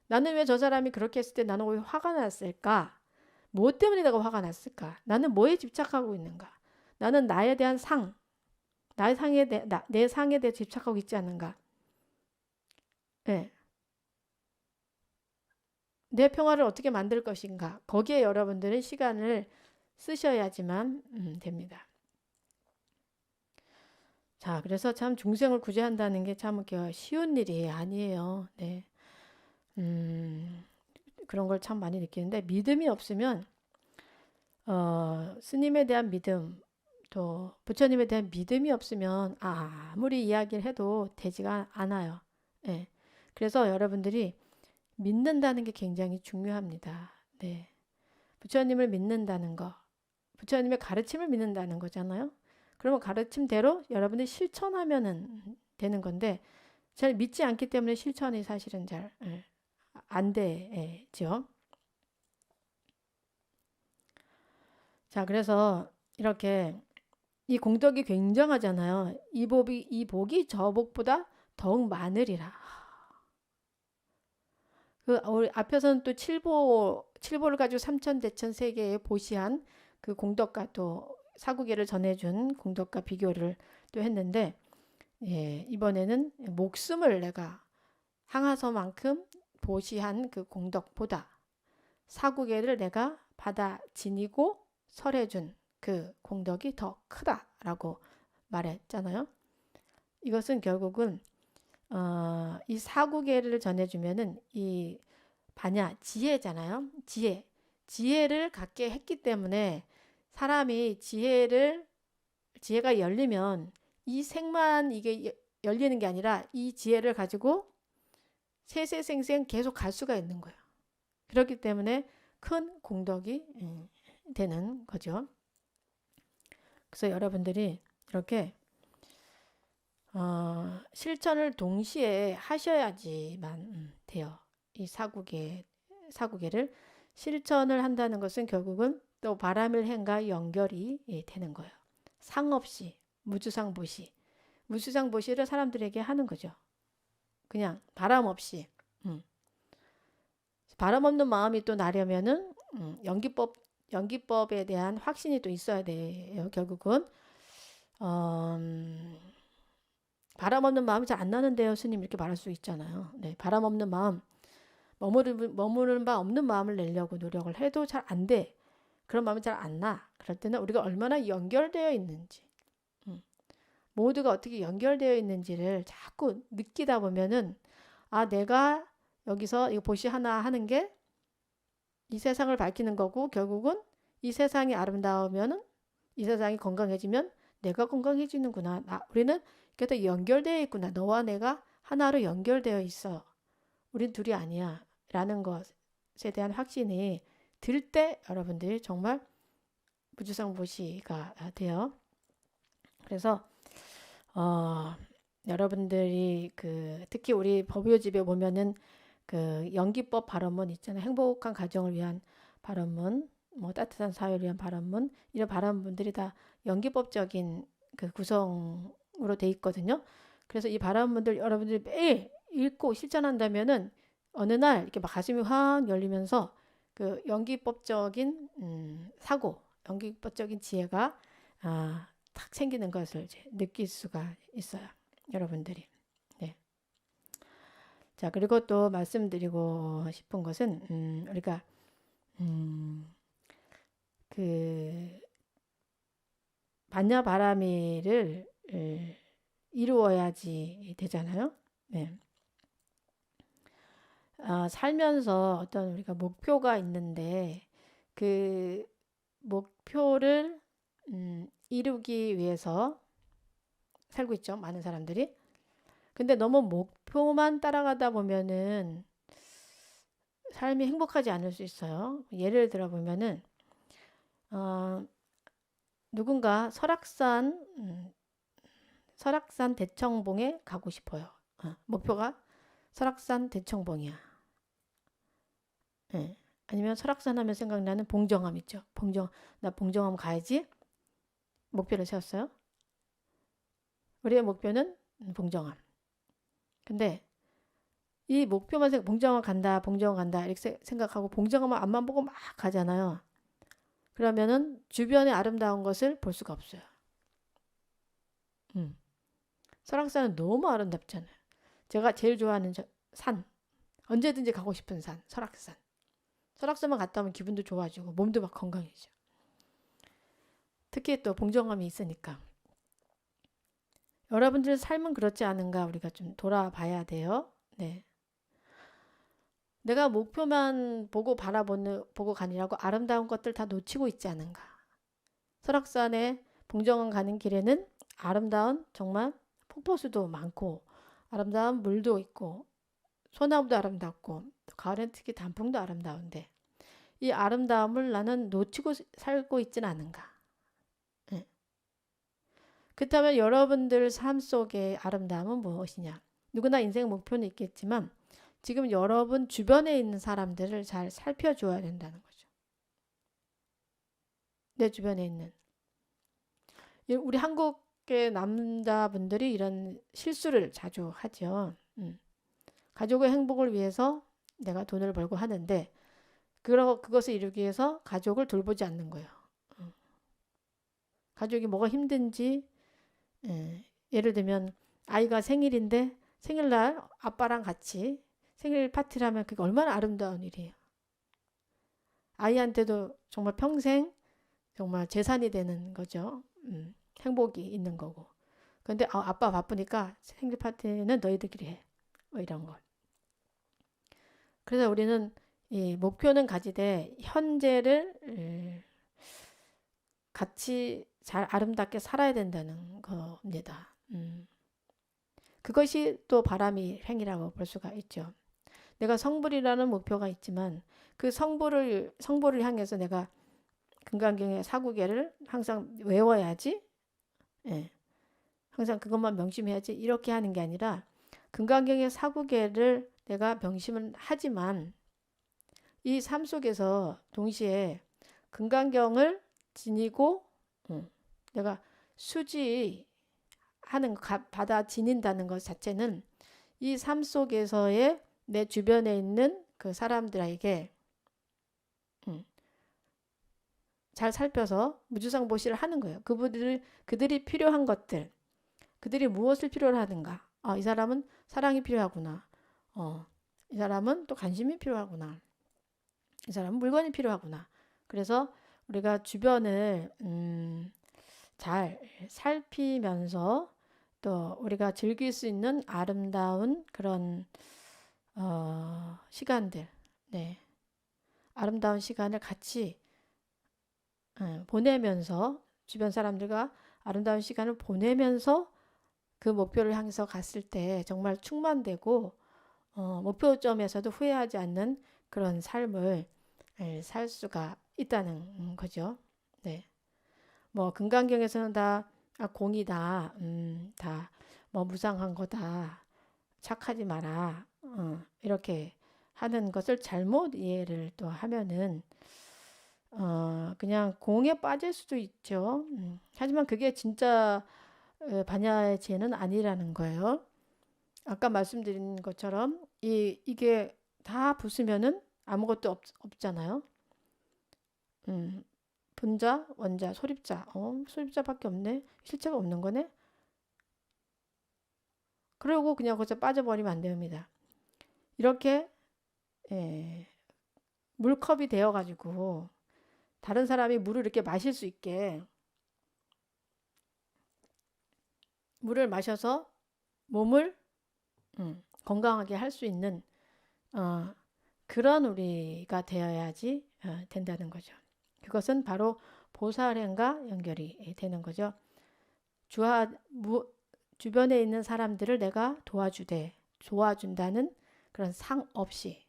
나는 왜 저 사람이 그렇게 했을 때 나는 왜 화가 났을까? 무엇 때문에 내가 화가 났을까? 나는 뭐에 집착하고 있는가? 나는 나에 대한 내 상에 대해 집착하고 있지 않는가? 네. 내 평화를 어떻게 만들 것인가? 거기에 여러분들은 시간을 쓰셔야지만 됩니다. 자, 그래서 참 중생을 구제한다는 게 참 쉬운 일이 아니에요. 네. 그런 걸 참 많이 느끼는데 믿음이 없으면 스님에 대한 믿음 또 부처님에 대한 믿음이 없으면 아무리 이야기를 해도 되지가 않아요. 네. 그래서 여러분들이 믿는다는 게 굉장히 중요합니다. 네. 부처님을 믿는다는 거, 부처님의 가르침을 믿는다는 거잖아요. 그러면 가르침대로 여러분들이 실천하면은 되는 건데 잘 믿지 않기 때문에 실천이 사실은 잘 안 되죠. 자, 그래서 이렇게 이 공덕이 굉장하잖아요. 이 복이 저 복보다 더욱 많으리라. 우리 앞에서는 또 칠보를 가지고 삼천대천 세계에 보시한 그 공덕과 또 사구계를 전해준 공덕과 비교를 또 했는데 이번에는 목숨을 내가 항아서만큼 보시한 그 공덕보다 사구계를 내가 받아 지니고 설해준 그 공덕이 더 크다라고 말했잖아요. 이것은 결국은 이 사구계를 전해주면은 이 지혜잖아요. 지혜를 갖게 했기 때문에 사람이 지혜가 열리면 이 생만 이게 열리는 게 아니라 이 지혜를 가지고 세세생생 계속 갈 수가 있는 거예요. 그렇기 때문에 큰 공덕이 되는 거죠. 그래서 여러분들이 이렇게 실천을 동시에 하셔야지만 돼요. 이 사구계를 실천을 한다는 것은 결국은 또 바라밀행과 연결이 되는 거예요. 상 없이 무주상보시. 무주상보시를 사람들에게 하는 거죠. 그냥 바람 없이. 바람 없는 마음이 또 나려면은 연기법에 대한 확신이 또 있어야 돼요. 결국은 어, 바람 없는 마음이 잘 안 나는데요, 스님 이렇게 말할 수 있잖아요. 네, 바람 없는 마음, 머무르는 바 없는 마음을 내려고 노력을 해도 잘 안 돼. 그런 마음이 잘 안 나. 그럴 때는 우리가 얼마나 연결되어 있는지, 음, 모두가 어떻게 연결되어 있는지를 자꾸 느끼다 보면은 아, 내가 여기서 이거 보시 하나 하는 게 이 세상을 밝히는 거고 결국은 이 세상이 아름다우면은 이 세상이 건강해지면 내가 건강해지는구나. 우리는 이렇게 다 연결되어 있구나. 너와 내가 하나로 연결되어 있어. 우린 둘이 아니야. 라는 것에 대한 확신이 들 때 여러분들이 정말 무주상보시가 돼요. 그래서 여러분들이 특히 우리 법요집에 보면은 연기법 발언문 있잖아요. 행복한 가정을 위한 발언문, 뭐 따뜻한 사회를 위한 발언문, 이런 발언문들이 다 연기법적인 구성으로 돼 있거든요. 그래서 이 발언문들 여러분들이 매일 읽고 실천한다면은 어느 날 이렇게 막 가슴이 확 열리면서 연기법적인 사고, 연기법적인 지혜가 탁 생기는 것을 이제 느낄 수가 있어요. 여러분들이. 네. 자, 그리고 또 말씀드리고 싶은 것은 우리가 그 반야바라미를 이루어야지 되잖아요. 네. 살면서 어떤 우리가 목표가 있는데 그 목표를 이루기 위해서 살고 있죠. 많은 사람들이. 근데 너무 목표만 따라가다 보면은 삶이 행복하지 않을 수 있어요. 예를 들어 보면은 누군가 설악산 대청봉에 가고 싶어요. 목표가 설악산 대청봉이야. 네. 아니면 설악산 하면 생각나는 봉정암 있죠. 나 봉정암 가야지. 목표를 세웠어요. 우리의 목표는 봉정암. 근데 이 목표만 봉정암 간다 이렇게 생각하고 봉정암 앞만 보고 막 가잖아요. 그러면은 주변의 아름다운 것을 볼 수가 없어요. 설악산은 너무 아름답잖아요. 제가 제일 좋아하는 산, 언제든지 가고 싶은 산, 설악산. 설악산만 갔다 오면 기분도 좋아지고 몸도 막 건강해져. 특히 또 봉정암이 있으니까. 여러분들의 삶은 그렇지 않은가 우리가 좀 돌아봐야 돼요. 네. 내가 목표만 보고 보고 가느라고 아름다운 것들 다 놓치고 있지 않은가. 설악산에 봉정암 가는 길에는 아름다운 정말 폭포수도 많고 아름다운 물도 있고 소나무도 아름답고 가을엔 특히 단풍도 아름다운데 이 아름다움을 나는 놓치고 살고 있지는 않은가. 네. 그렇다면 여러분들 삶 속의 아름다움은 무엇이냐. 누구나 인생 목표는 있겠지만 지금 여러분 주변에 있는 사람들을 잘 살펴줘야 된다는 거죠. 내 주변에 있는. 우리 한국의 남자분들이 이런 실수를 자주 하죠. 가족의 행복을 위해서 내가 돈을 벌고 하는데 그것을 이루기 위해서 가족을 돌보지 않는 거예요. 가족이 뭐가 힘든지 예를 들면 아이가 생일인데 생일날 아빠랑 같이 생일 파티를 하면 그게 얼마나 아름다운 일이에요. 아이한테도 정말 평생 정말 재산이 되는 거죠. 행복이 있는 거고. 근데 아빠 바쁘니까 생일 파티는 너희들끼리 해. 뭐 이런 걸. 그래서 우리는 이 목표는 가지되 현재를 같이 잘 아름답게 살아야 된다는 겁니다. 그것이 또 바람이 행이라고 볼 수가 있죠. 내가 성불이라는 목표가 있지만 그 성불을 향해서 내가 금강경의 사구계를 항상 외워야지. 예. 항상 그것만 명심해야지. 이렇게 하는 게 아니라 금강경의 사구계를 내가 명심을 하지만 이 삶 속에서 동시에 금강경을 지니고 내가 수지하는 받아 지닌다는 것 자체는 이 삶 속에서의 내 주변에 있는 그 사람들에게 잘 살펴서 무주상보시를 하는 거예요. 그들이 필요한 것들, 그들이 무엇을 필요로 하는가. 이 사람은 사랑이 필요하구나. 이 사람은 또 관심이 필요하구나. 이 사람은 물건이 필요하구나. 그래서 우리가 주변을 잘 살피면서 또 우리가 즐길 수 있는 아름다운 그런 시간들, 네, 아름다운 시간을 같이 보내면서 주변 사람들과 아름다운 시간을 보내면서 그 목표를 향해서 갔을 때 정말 충만되고 목표점에서도 후회하지 않는 그런 삶을 살 수가 있다는 거죠. 네. 뭐 금강경에서는 다 공이다, 다 뭐 무상한 거다, 착하지 마라, 이렇게 하는 것을 잘못 이해를 또 하면은 그냥 공에 빠질 수도 있죠. 하지만 그게 진짜 반야의 죄는 아니라는 거예요. 아까 말씀드린 것처럼 이게 다 부수면은 아무것도 없잖아요. 음, 분자, 원자, 소립자. 소립자밖에 없네. 실체가 없는 거네. 그러고 그냥 거기서 빠져버리면 안 됩니다. 이렇게 예, 물컵이 되어가지고 다른 사람이 물을 이렇게 마실 수 있게 물을 마셔서 몸을 건강하게 할 수 있는 그런 우리가 되어야지 된다는 거죠. 그것은 바로 보살행과 연결이 되는 거죠. 주변에 있는 사람들을 내가 도와준다는 그런 상 없이,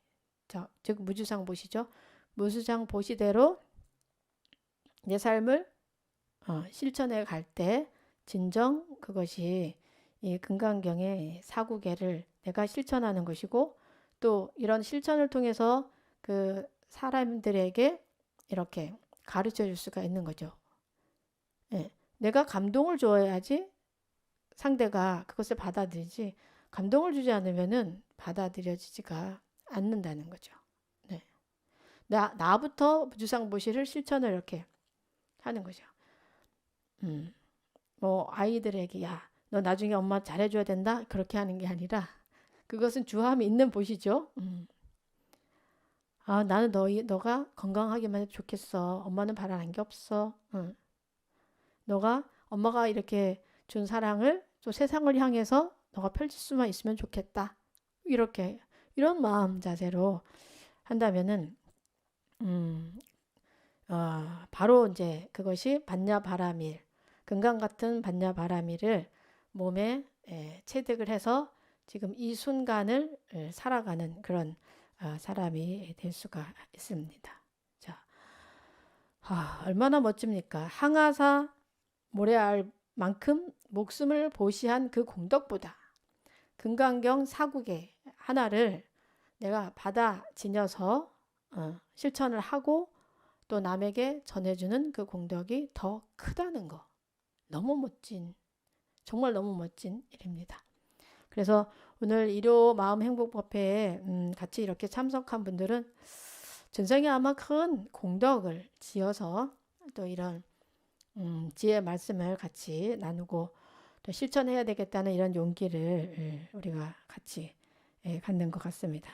즉 무주상 보시죠. 무주상 보시대로 내 삶을 실천해 갈 때 진정 그것이 이 금강경의 사구계를 내가 실천하는 것이고 또 이런 실천을 통해서 그 사람들에게 이렇게 가르쳐 줄 수가 있는 거죠. 예, 내가 감동을 줘야지 상대가 그것을 받아들이지 감동을 주지 않으면은 받아들여지지가 않는다는 거죠. 네. 나부터 무주상보시를 실천을 이렇게 하는 거죠. 뭐 아이들에게 야, 너 나중에 엄마 잘해줘야 된다 그렇게 하는 게 아니라 그것은 주함이 있는 보시죠. 나는 너가 건강하기만 해도 좋겠어. 엄마는 바라는 게 없어. 너가 엄마가 이렇게 준 사랑을 또 세상을 향해서 너가 펼칠 수만 있으면 좋겠다. 이렇게 이런 마음 자세로 한다면은 바로 이제 그것이 반야바라밀 금강 같은 반야바라밀을 몸에 체득을 해서 지금 이 순간을 살아가는 그런 사람이 될 수가 있습니다. 자, 얼마나 멋집니까? 항아사 모래알 만큼 목숨을 보시한 그 공덕보다 금강경 사국의 하나를 내가 받아 지녀서 실천을 하고 또 남에게 전해주는 그 공덕이 더 크다는 거. 너무 멋진, 정말 너무 멋진 일입니다. 그래서 오늘 일요 마음 행복법회에 같이 이렇게 참석한 분들은 전생에 아마 큰 공덕을 지어서 또 이런 지혜 말씀을 같이 나누고 또 실천해야 되겠다는 이런 용기를 우리가 같이 갖는 것 같습니다.